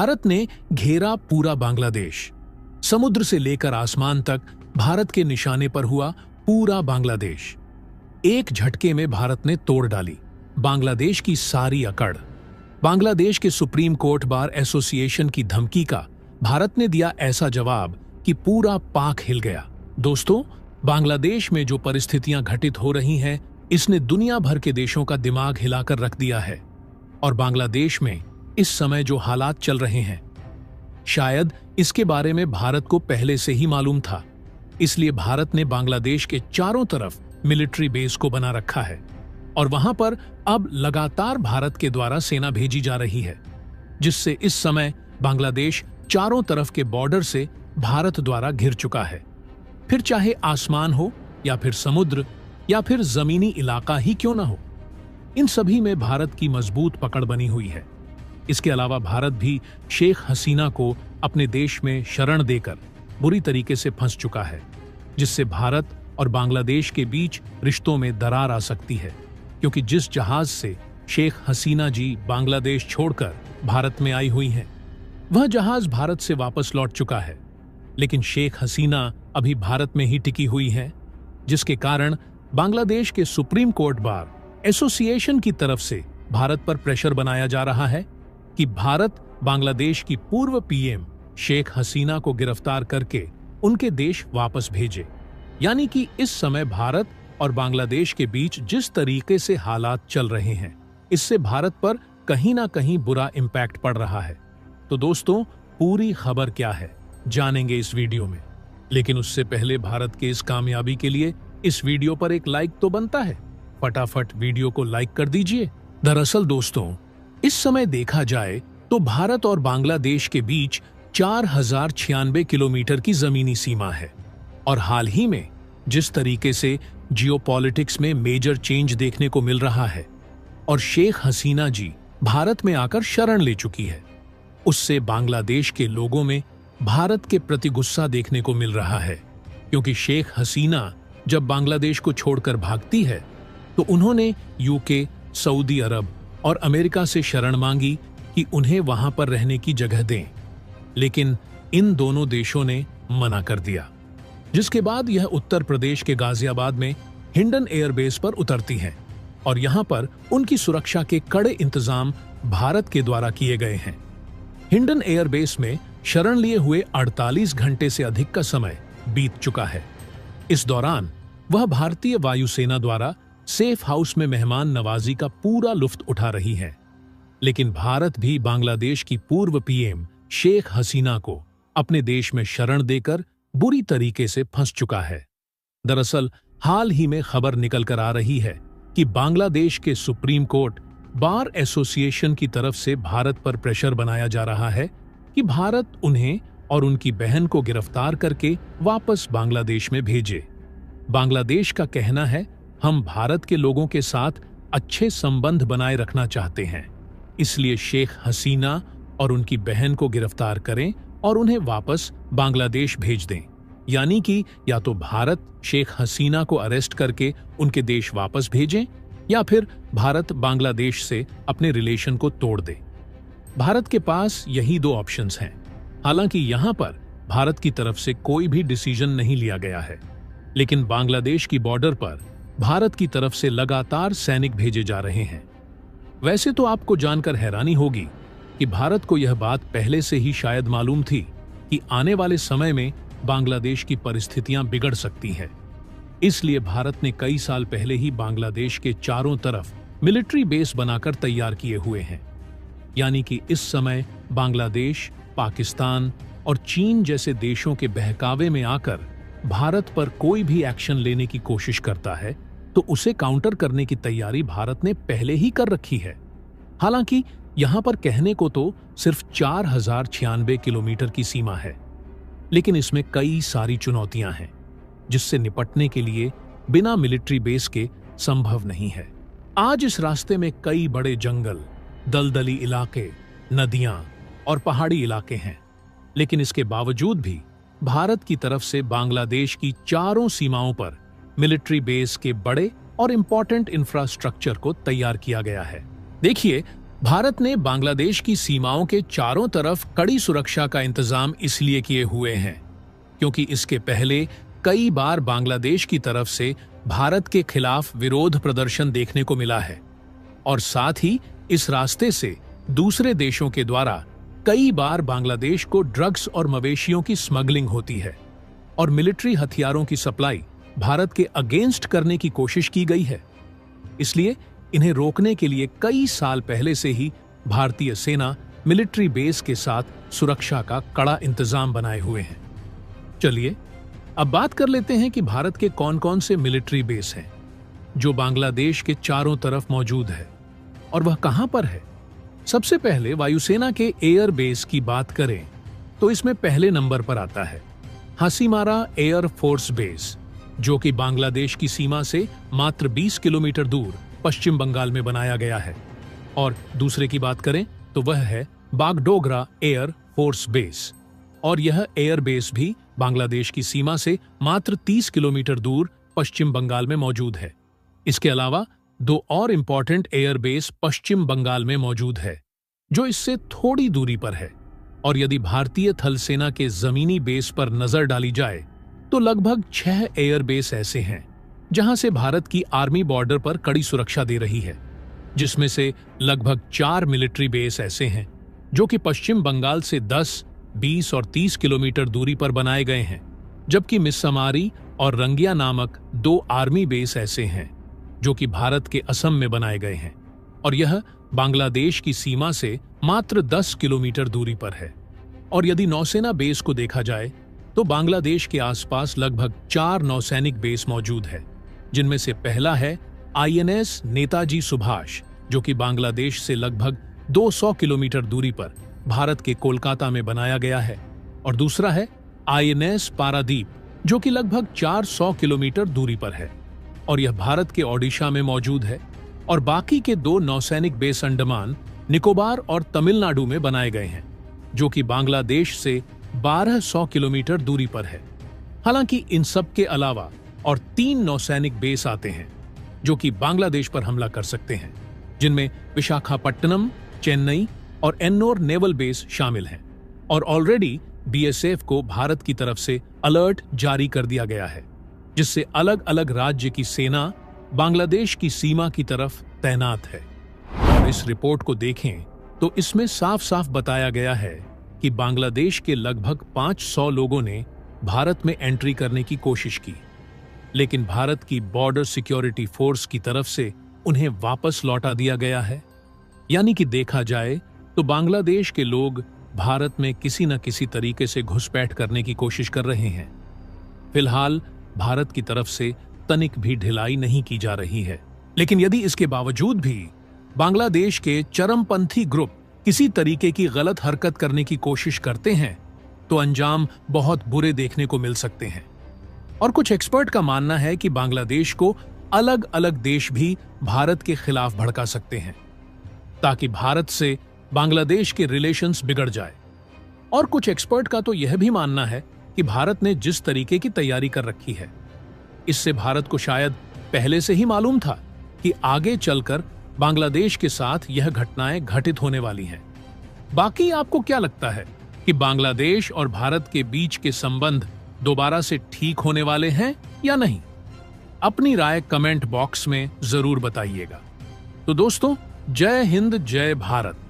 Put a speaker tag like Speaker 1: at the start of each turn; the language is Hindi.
Speaker 1: भारत ने घेरा पूरा बांग्लादेश। समुद्र से लेकर आसमान तक भारत के निशाने पर हुआ पूरा बांग्लादेश। एक झटके में भारत ने तोड़ डाली बांग्लादेश की सारी अकड़। बांग्लादेश के सुप्रीम कोर्ट बार एसोसिएशन की धमकी का भारत ने दिया ऐसा जवाब कि पूरा पाक हिल गया। दोस्तों, बांग्लादेश में जो परिस्थितियां घटित हो रही हैं, इसने दुनिया भर के देशों का दिमाग हिलाकर रख दिया है। और बांग्लादेश में इस समय जो हालात चल रहे हैं, शायद इसके बारे में भारत को पहले से ही मालूम था। इसलिए भारत ने बांग्लादेश के चारों तरफ मिलिट्री बेस को बना रखा है और वहां पर अब लगातार भारत के द्वारा सेना भेजी जा रही है, जिससे इस समय बांग्लादेश चारों तरफ के बॉर्डर से भारत द्वारा घिर चुका है। फिर चाहे आसमान हो या फिर समुद्र या फिर जमीनी इलाका ही क्यों ना हो, इन सभी में भारत की मजबूत पकड़ बनी हुई है। इसके अलावा भारत भी शेख हसीना को अपने देश में शरण देकर बुरी तरीके से फंस चुका है, जिससे भारत और बांग्लादेश के बीच रिश्तों में दरार आ सकती है, क्योंकि जिस जहाज से शेख हसीना जी बांग्लादेश छोड़कर भारत में आई हुई हैं, वह जहाज भारत से वापस लौट चुका है, लेकिन शेख हसीना अभी भारत में ही टिकी हुई है, जिसके कारण बांग्लादेश के सुप्रीम कोर्ट बार एसोसिएशन की तरफ से भारत पर प्रेशर बनाया जा रहा है कि भारत बांग्लादेश की पूर्व पीएम शेख हसीना को गिरफ्तार करके उनके देश वापस भेजे। यानी कि इस समय भारत और बांग्लादेश के बीच जिस तरीके से हालात चल रहे हैं, इससे भारत पर कहीं ना कहीं बुरा इंपैक्ट पड़ रहा है। तो दोस्तों, पूरी खबर क्या है जानेंगे इस वीडियो में, लेकिन उससे पहले भारत के इस कामयाबी के लिए इस वीडियो पर एक लाइक तो बनता है। फटाफट वीडियो को लाइक कर दीजिए। दरअसल दोस्तों, इस समय देखा जाए तो भारत और बांग्लादेश के बीच 4096 किलोमीटर की जमीनी सीमा है और हाल ही में जिस तरीके से जियोपॉलिटिक्स में मेजर चेंज देखने को मिल रहा है और शेख हसीना जी भारत में आकर शरण ले चुकी है, उससे बांग्लादेश के लोगों में भारत के प्रति गुस्सा देखने को मिल रहा है। क्योंकि शेख हसीना जब बांग्लादेश को छोड़कर भागती है तो उन्होंने यूके, सऊदी अरब और अमेरिका से शरण मांगी कि उन्हें वहां पर रहने की जगह दें, लेकिन इन दोनों देशों ने मना कर दिया, जिसके बाद यह उत्तर प्रदेश के गाजियाबाद में हिंडन एयरबेस पर उतरती हैं और यहां पर उनकी सुरक्षा के कड़े इंतजाम भारत के द्वारा किए गए हैं। हिंडन एयरबेस में शरण लिए हुए 48 घंटे से अधिक का समय बीत चुका है। इस दौरान वह भारतीय वायुसेना द्वारा सेफ हाउस में मेहमान नवाजी का पूरा लुत्फ उठा रही है। लेकिन भारत भी बांग्लादेश की पूर्व पीएम शेख हसीना को अपने देश में शरण देकर बुरी तरीके से फंस चुका है। दरअसल हाल ही में खबर निकल कर आ रही है कि बांग्लादेश के सुप्रीम कोर्ट बार एसोसिएशन की तरफ से भारत पर प्रेशर बनाया जा रहा है कि भारत उन्हें और उनकी बहन को गिरफ्तार करके वापस बांग्लादेश में भेजे। बांग्लादेश का कहना है, हम भारत के लोगों के साथ अच्छे संबंध बनाए रखना चाहते हैं, इसलिए शेख हसीना और उनकी बहन को गिरफ्तार करें और उन्हें वापस बांग्लादेश भेज दें। यानी कि या तो भारत शेख हसीना को अरेस्ट करके उनके देश वापस भेजें या फिर भारत बांग्लादेश से अपने रिलेशन को तोड़ दे। भारत के पास यही दो ऑप्शंस हैं। हालांकि यहां पर भारत की तरफ से कोई भी डिसीजन नहीं लिया गया है, लेकिन बांग्लादेश की बॉर्डर पर भारत की तरफ से लगातार सैनिक भेजे जा रहे हैं। वैसे तो आपको जानकर हैरानी होगी कि भारत को यह बात पहले से ही शायद मालूम थी कि आने वाले समय में बांग्लादेश की परिस्थितियां बिगड़ सकती हैं। इसलिए भारत ने कई साल पहले ही बांग्लादेश के चारों तरफ मिलिट्री बेस बनाकर तैयार किए हुए हैं। यानी कि इस समय बांग्लादेश, पाकिस्तान और चीन जैसे देशों के बहकावे में आकर भारत पर कोई भी एक्शन लेने की कोशिश करता है तो उसे काउंटर करने की तैयारी भारत ने पहले ही कर रखी है। हालांकि यहां पर कहने को तो सिर्फ 4096 किलोमीटर की सीमा है, लेकिन इसमें कई सारी चुनौतियां हैं जिससे निपटने के लिए बिना मिलिट्री बेस के संभव नहीं है। आज इस रास्ते में कई बड़े जंगल, दलदली इलाके, नदियां और पहाड़ी इलाके हैं, लेकिन इसके बावजूद भी भारत की तरफ से बांग्लादेश की चारों सीमाओं पर मिलिट्री बेस के बड़े और इंपॉर्टेंट इंफ्रास्ट्रक्चर को तैयार किया गया है। देखिए, भारत ने बांग्लादेश की सीमाओं के चारों तरफ कड़ी सुरक्षा का इंतजाम इसलिए किए हुए हैं क्योंकि इसके पहले कई बार बांग्लादेश की तरफ से भारत के खिलाफ विरोध प्रदर्शन देखने को मिला है और साथ ही इस रास्ते से दूसरे देशों के द्वारा कई बार बांग्लादेश को ड्रग्स और मवेशियों की स्मगलिंग होती है और मिलिट्री हथियारों की सप्लाई भारत के अगेंस्ट करने की कोशिश की गई है। इसलिए इन्हें रोकने के लिए कई साल पहले से ही भारतीय सेना मिलिट्री बेस के साथ सुरक्षा का कड़ा इंतजाम बनाए हुए हैं। चलिए अब बात कर लेते हैं कि भारत के कौन कौन से मिलिट्री बेस हैं जो बांग्लादेश के चारों तरफ मौजूद है और वह कहां पर है। सबसे पहले वायुसेना के एयर बेस की बात करें तो इसमें पहले नंबर पर आता है हासीमारा एयर फोर्स बेस, जो कि बांग्लादेश की सीमा से मात्र 20 किलोमीटर दूर पश्चिम बंगाल में बनाया गया है। और दूसरे की बात करें तो वह है बागडोगरा एयर फोर्स बेस, और यह एयर बेस भी बांग्लादेश की सीमा से मात्र 30 किलोमीटर दूर पश्चिम बंगाल में मौजूद है। इसके अलावा दो और इंपॉर्टेंट एयर बेस पश्चिम बंगाल में मौजूद है जो इससे थोड़ी दूरी पर है। और यदि भारतीय थल सेना के जमीनी बेस पर नजर डाली जाए तो लगभग 6 एयर बेस ऐसे हैं जहां से भारत की आर्मी बॉर्डर पर कड़ी सुरक्षा दे रही है, जिसमें से लगभग 4 मिलिट्री बेस ऐसे हैं जो कि पश्चिम बंगाल से 10, 20 और 30 किलोमीटर दूरी पर बनाए गए हैं, जबकि मिस्समारी और रंगिया नामक 2 आर्मी बेस ऐसे हैं जो कि भारत के असम में बनाए गए हैं और यह बांग्लादेश की सीमा से मात्र 10 किलोमीटर दूरी पर है। और यदि नौसेना बेस को देखा जाए तो बांग्लादेश के आसपास लगभग 4 नौसैनिक बेस मौजूद है, जिनमें से पहला है INS नेताजी सुभाष, जो कि बांग्लादेश से लगभग 200 किलोमीटर दूरी पर भारत के कोलकाता में बनाया गया है, और दूसरा है INS पारादीप, जो कि लगभग 400 किलोमीटर दूरी पर है और यह भारत के ओडिशा में मौजूद है। और बाकी के 2 नौसैनिक बेस अंडमान, निकोबार और तमिलनाडु में बनाए गए हैं, जो कि बांग्लादेश से 1200 किलोमीटर दूरी पर है। हालांकि इन सब के अलावा और 3 नौसैनिक बेस आते हैं जो कि बांग्लादेश पर हमला कर सकते हैं, जिनमें विशाखापट्टनम, चेन्नई और एन्नोर नेवल बेस शामिल हैं। और ऑलरेडी BSF को भारत की तरफ से अलर्ट जारी कर दिया गया है, जिससे अलग अलग राज्य की सेना बांग्लादेश की सीमा की तरफ तैनात है। और इस रिपोर्ट को देखें तो इसमें साफ साफ बताया गया है कि बांग्लादेश के लगभग 500 लोगों ने भारत में एंट्री करने की कोशिश की, लेकिन भारत की बॉर्डर सिक्योरिटी फोर्स की तरफ से उन्हें वापस लौटा दिया गया है। यानी कि देखा जाए तो बांग्लादेश के लोग भारत में किसी न किसी तरीके से घुसपैठ करने की कोशिश कर रहे हैं। फिलहाल भारत की तरफ से तनिक भी ढिलाई नहीं की जा रही है, लेकिन यदि इसके बावजूद भी बांग्लादेश के चरमपंथी ग्रुप किसी तरीके की गलत हरकत करने की कोशिश करते हैं तो अंजाम बहुत बुरे देखने को मिल सकते हैं। और कुछ एक्सपर्ट का मानना है कि बांग्लादेश को अलग अलग देश भी भारत के खिलाफ भड़का सकते हैं ताकि भारत से बांग्लादेश के रिलेशंस बिगड़ जाए। और कुछ एक्सपर्ट का तो यह भी मानना है कि भारत ने जिस तरीके की तैयारी कर रखी है, इससे भारत को शायद पहले से ही मालूम था कि आगे चलकर बांग्लादेश के साथ यह घटनाएं घटित होने वाली हैं। बाकी आपको क्या लगता है कि बांग्लादेश और भारत के बीच के संबंध दोबारा से ठीक होने वाले हैं या नहीं? अपनी राय कमेंट बॉक्स में जरूर बताइएगा। तो दोस्तों, जय हिंद, जय भारत।